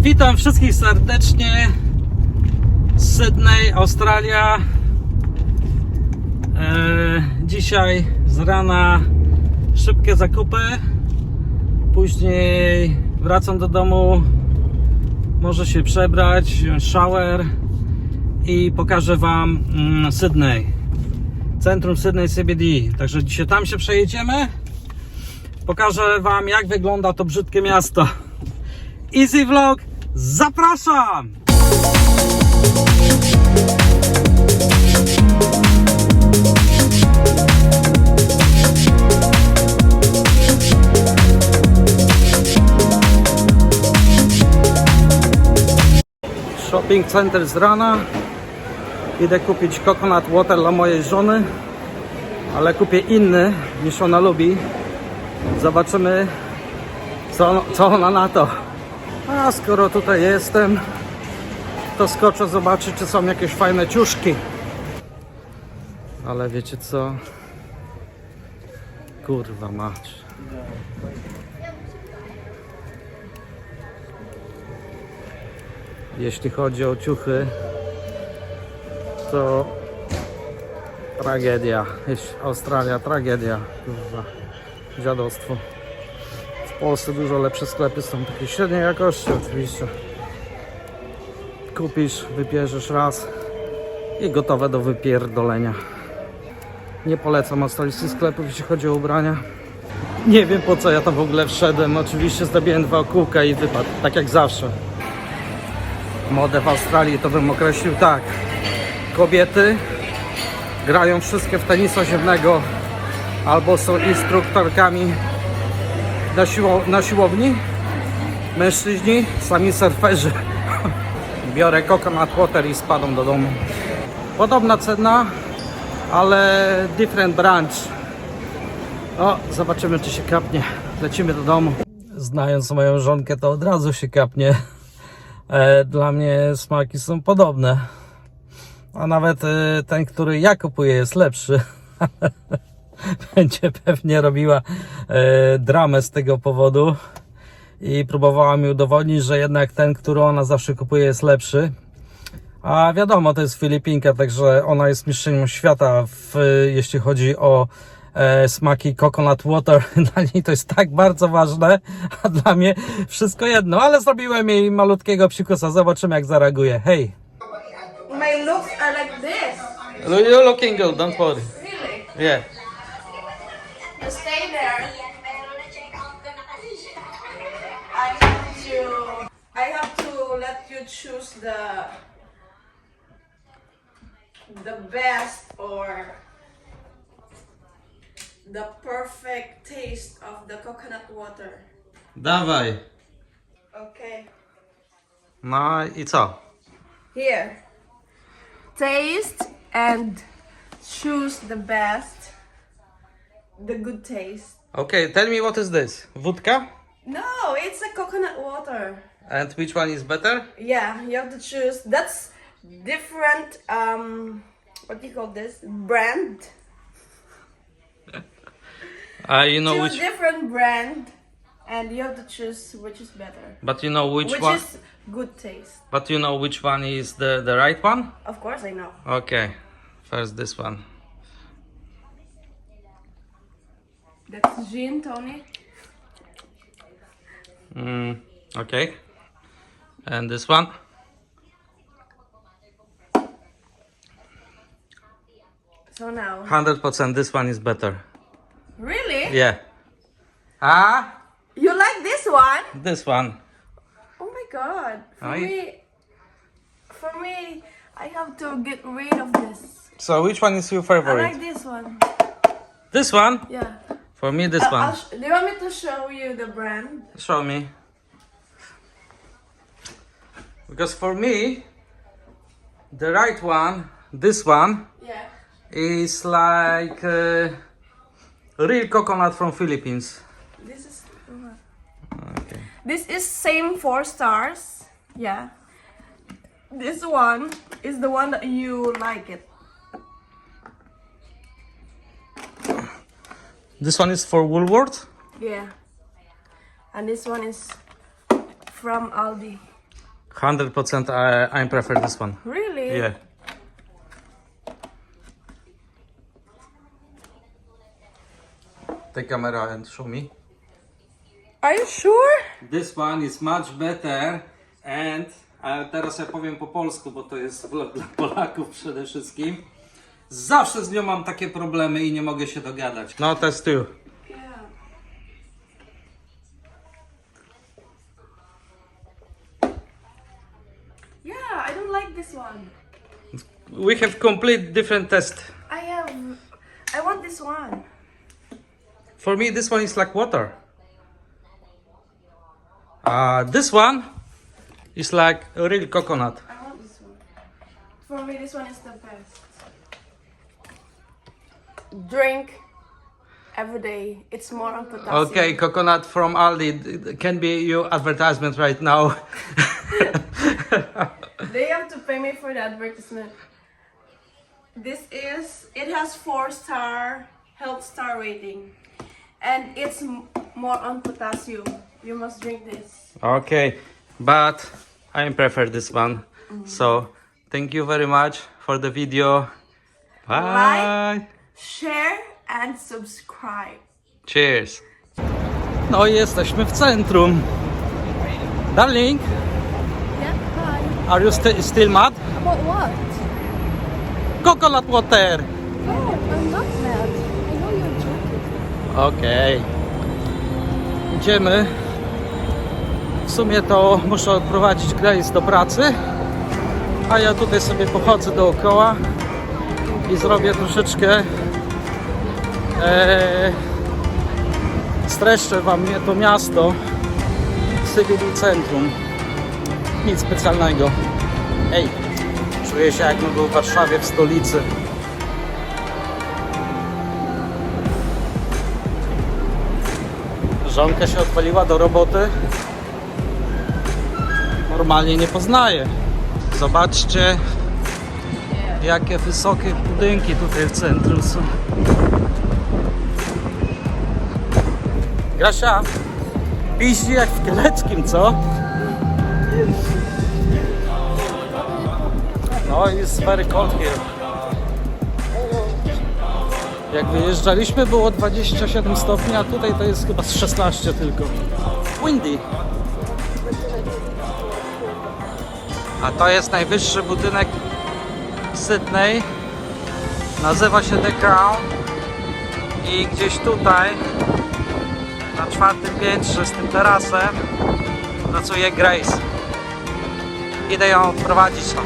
Witam wszystkich serdecznie z Sydney, Australia. Dzisiaj z rana szybkie zakupy, później wracam do domu, może się przebrać, wziąć shower i pokażę Wam Sydney, centrum Sydney CBD. Także dzisiaj tam się przejedziemy, pokażę Wam, jak wygląda to brzydkie miasto. Easy vlog, zapraszam! Shopping center z rana. Idę kupić coconut water dla mojej żony, ale kupię inny niż ona lubi. Zobaczymy, co ona na to. A skoro tutaj jestem, to skoczę zobaczyć, czy są jakieś fajne ciuszki. Ale wiecie co? Kurwa mać. Jeśli chodzi o ciuchy, to tragedia. Australia, tragedia. Kurwa, dziadostwo. W Polsce dużo lepsze sklepy są, takie średniej jakości oczywiście. Kupisz, wybierzesz raz i gotowe do wypierdolenia. Nie polecam australijskich sklepów, jeśli chodzi o ubrania. Nie wiem, po co ja tam w ogóle wszedłem. Oczywiście zdobiłem 2 kółka i wypadł, tak jak zawsze. Modę w Australii to bym określił tak: kobiety grają wszystkie w tenisa ziemnego albo są instruktorkami na siłowni. Mężczyźni sami surferzy. Biorę coconut water i spadam do domu. Podobna cena, ale different branch. O, zobaczymy, czy się kapnie. Lecimy do domu. Znając moją żonkę, to od razu się kapnie. Dla mnie smaki są podobne. A nawet ten, który ja kupuję, jest lepszy. Będzie pewnie robiła dramę z tego powodu. I próbowała mi udowodnić, że jednak ten, który ona zawsze kupuje, jest lepszy. A wiadomo, to jest Filipinka, także ona jest mistrzynią świata, jeśli chodzi o smaki coconut water. Dla niej to jest tak bardzo ważne, a dla mnie wszystko jedno. Ale zrobiłem jej malutkiego psikusa, zobaczymy, jak zareaguje. Hej! My looks are like this. You're looking good, don't worry. Really? Yeah. You stay there. I have to let you choose the best or the perfect taste of the coconut water. Dawaj. Okay. No i co? Here. Taste and choose the best. The good taste. Okay, tell me, what is this? Wódka? No, it's a coconut water. And which one is better? Yeah, you have to choose. That's different. What do you call this? Brand. You know Choose which, different brand, and you have to choose which is better. but you know which Which one. is good taste. But you know which one is the right one? Of course, I know. Okay, first this one. That's gin tonic. Okay. And this one? So now, 100% this one is better. really? Yeah. Ah, You like this one? this one. Oh my god! Aye. For me, I have to get rid of this. So which one is your I favorite? like this one. This one? Yeah. For me, this one. Do you want me to show you the brand? Show me. Because for me, the right one, this one, Yeah. is like real coconut from Philippines. This is. Okay. This is same 4 stars. Yeah. This one is the one that you like it. This one is for Woolworth. Yeah. And this one is from Aldi. 100% I prefer this one. Really? Yeah. Take camera and show me. Are you sure? This one is much better and teraz ja powiem po polsku, bo to jest vlog dla Polaków przede wszystkim. Zawsze z nią mam takie problemy i nie mogę się dogadać. No, test you. Yeah. Yeah, I don't like this one. We have complete different test. I want this one. For me, this one is like water. This one is like a real coconut. I want this one. For me, this one is the best. Drink every day. It's more on potassium. Okay, coconut from Aldi can be your advertisement right now. They have to pay me for the advertisement. It has 4-star health star rating. And it's more on potassium. You must drink this. Okay, but I prefer this one. So, thank you very much for the video. Bye. Like, share and subscribe. Cheers. No i jesteśmy w centrum. Darling, Yeah, hi. are you still mad? About what? Coconut water. No, I'm not mad. I know you're joking. Okej. Idziemy. W sumie to muszę odprowadzić Grace do pracy, a ja tutaj sobie pochodzę dookoła i zrobię troszeczkę streszczę wam to miasto Civil Centrum. Nic specjalnego. Ej, czuję się jakbym był w Warszawie, w stolicy. Żonka się odpaliła do roboty. Normalnie nie poznaję. Zobaczcie, jakie wysokie budynki tutaj w centrum są. Grasia, piździ jak w Kieleckim, co? No i jest very cold here. Jak wyjeżdżaliśmy, było 27 stopni, a tutaj to jest chyba z 16 tylko. Windy. A to jest najwyższy budynek w Sydney. Nazywa się The Crown. I gdzieś tutaj, na 4. piętrze z tym tarasem, pracuje Grace. Idę ją odprowadzić tam.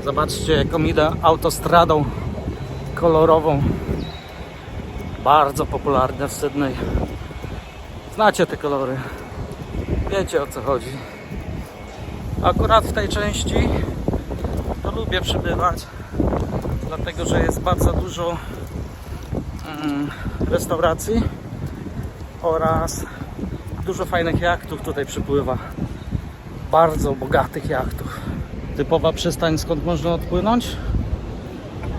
Zobaczcie, jaką idę autostradą kolorową. Bardzo popularne w Sydney. Znacie te kolory. Wiecie, o co chodzi. Akurat w tej części to lubię przybywać, dlatego że jest bardzo dużo restauracji oraz dużo fajnych jachtów tutaj przypływa. Bardzo bogatych jachtów. Typowa przystań, skąd można odpłynąć.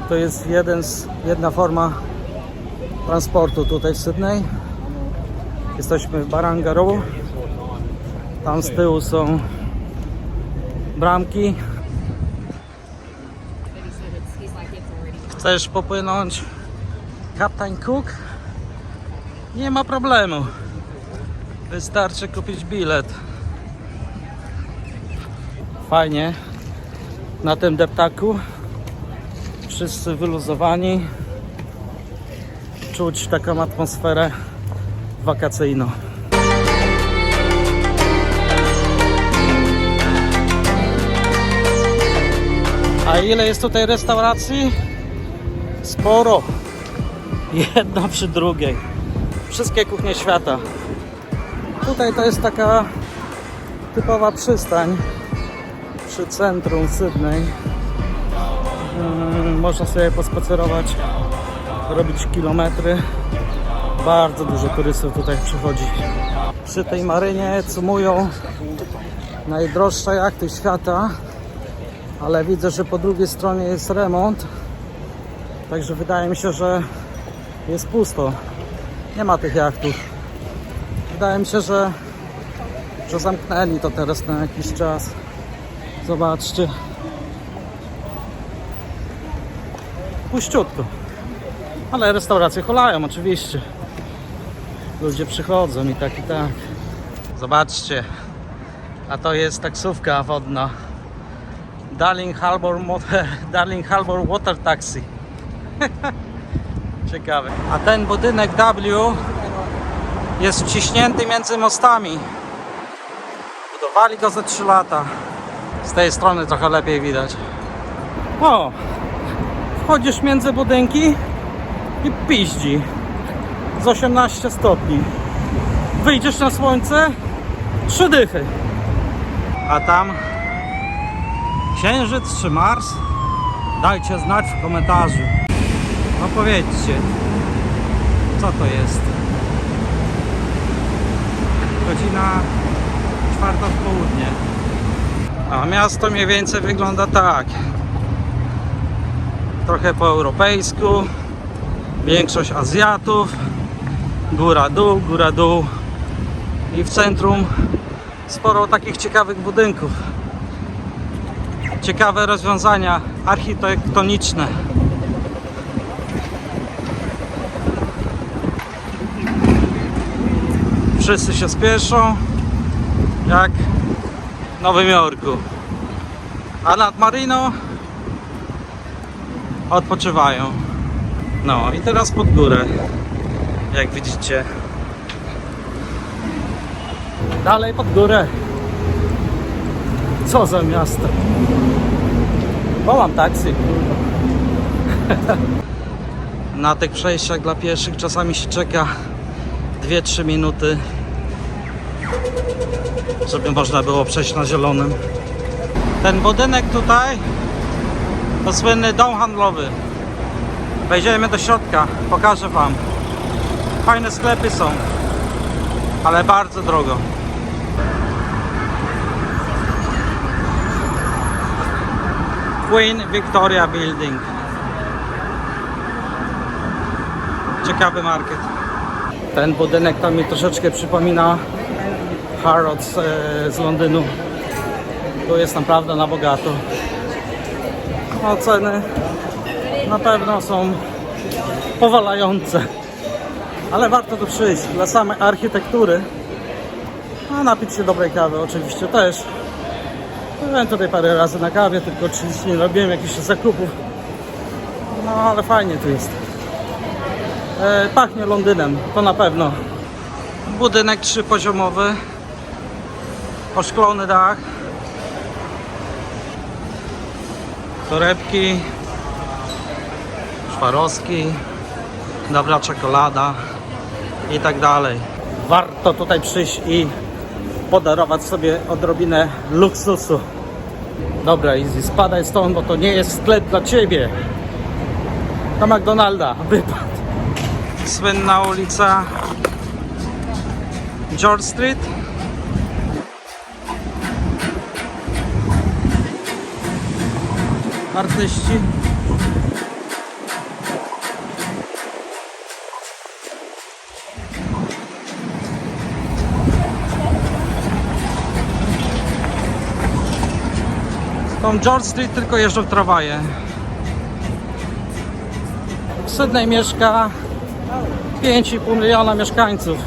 To jest jedna forma transportu tutaj w Sydney. Jesteśmy w Barangaroo. Tam z tyłu są bramki. Chcesz popłynąć Captain Cook? Nie ma problemu. Wystarczy kupić bilet. Fajnie. Na tym deptaku wszyscy wyluzowani. Czuć taką atmosferę wakacyjną. A ile jest tutaj restauracji? Sporo. Jedna przy drugiej. Wszystkie kuchnie świata. Tutaj to jest taka typowa przystań przy centrum Sydney. Można sobie pospacerować, robić kilometry. Bardzo dużo turystów tutaj przychodzi. Przy tej marynie cumują najdroższe jachty świata, ale widzę, że po drugiej stronie jest remont. Także wydaje mi się, że jest pusto. Nie ma tych jachtów. Wydaje mi się, że zamknęli to teraz na jakiś czas. Zobaczcie. Puściutko. Ale restauracje hulają oczywiście. Ludzie przychodzą i tak i tak. Zobaczcie. A to jest taksówka wodna. Darling Harbour Water Taxi. Ciekawe. A ten budynek W jest wciśnięty między mostami. Budowali go za 3 lata. Z tej strony trochę lepiej widać. O! Wchodzisz między budynki i piździ. Z 18 stopni. Wyjdziesz na słońce, 3 dychy. A tam Księżyc czy Mars? Dajcie znać w komentarzu. No powiedzcie, co to jest? Godzina 4 w południe. A miasto mniej więcej wygląda tak. Trochę po europejsku. Większość Azjatów. Góra dół. I w centrum sporo takich ciekawych budynków. Ciekawe rozwiązania architektoniczne. Wszyscy się spieszą, jak w Nowym Jorku. A nad Marino odpoczywają. No i teraz pod górę, jak widzicie. Dalej pod górę. Co za miasto. Wołam taksi. Na tych przejściach dla pieszych czasami się czeka 2-3 minuty, żeby można było przejść na zielonym. Ten budynek tutaj to słynny dom handlowy. Wejdziemy do środka, pokażę wam. Fajne sklepy są, ale bardzo drogo. Queen Victoria Building. Ciekawy market. Ten budynek to mi troszeczkę przypomina Harrods z Londynu. Tu jest naprawdę na bogato. No, ceny na pewno są powalające. Ale warto tu przyjść dla samej architektury. A napić się dobrej kawy oczywiście też. Byłem tutaj parę razy na kawie, tylko oczywiście nie robiłem jakichś zakupów. No ale fajnie tu jest. Pachnie Londynem, to na pewno. Budynek 3-poziomowy. Oszklony dach. Torebki. Szwarowski. Dobra czekolada. I tak dalej. Warto tutaj przyjść i podarować sobie odrobinę luksusu. Dobra, Izzy, spadaj stąd, bo to nie jest sklep dla ciebie. Do McDonalda, wypad. Słynna ulica George Street. Artyści. Tą George Street tylko jeżdżą w tramwaje. W Sydney mieszka 5,5 miliona mieszkańców.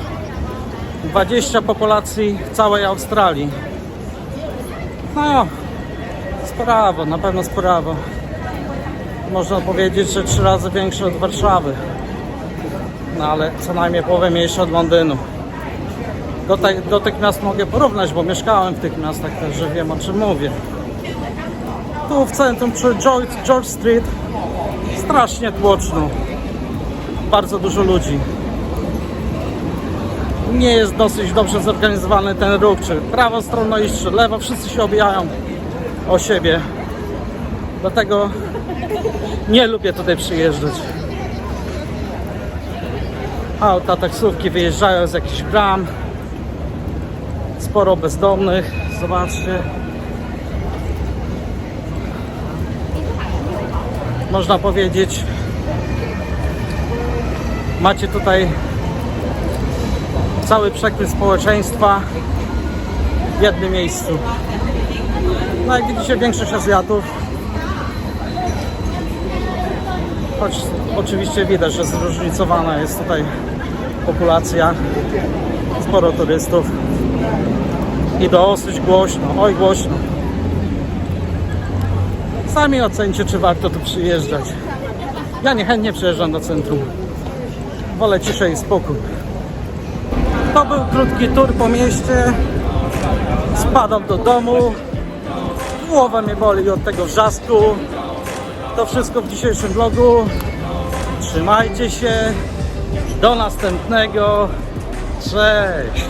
20 populacji całej Australii. No, sprawo, na pewno sprawo. Można powiedzieć, że 3 razy większe od Warszawy. No ale co najmniej połowę mniejsze od Londynu. Do tych miast mogę porównać, bo mieszkałem w tych miastach, także wiem, o czym mówię. Tu w centrum przy George Street strasznie tłoczno. Bardzo dużo ludzi. Nie jest dosyć dobrze zorganizowany ten ruch, czy prawo stronno iść, czy lewo, wszyscy się obijają o siebie. Dlatego nie lubię tutaj przyjeżdżać. Auta, taksówki wyjeżdżają z jakichś bram. Sporo bezdomnych, zobaczcie. Można powiedzieć, macie tutaj cały przekrój społeczeństwa w jednym miejscu. No jak widzicie, większość Azjatów. Choć oczywiście widać, że zróżnicowana jest tutaj populacja. Sporo turystów. I dosyć głośno, oj głośno. Sami ocencie, czy warto tu przyjeżdżać. Ja niechętnie przyjeżdżam do centrum. Wolę ciszę i spokój. To był krótki tour po mieście. Spadam do domu. Głowa mnie boli od tego wrzasku. To wszystko w dzisiejszym vlogu. Trzymajcie się. Do następnego. Cześć.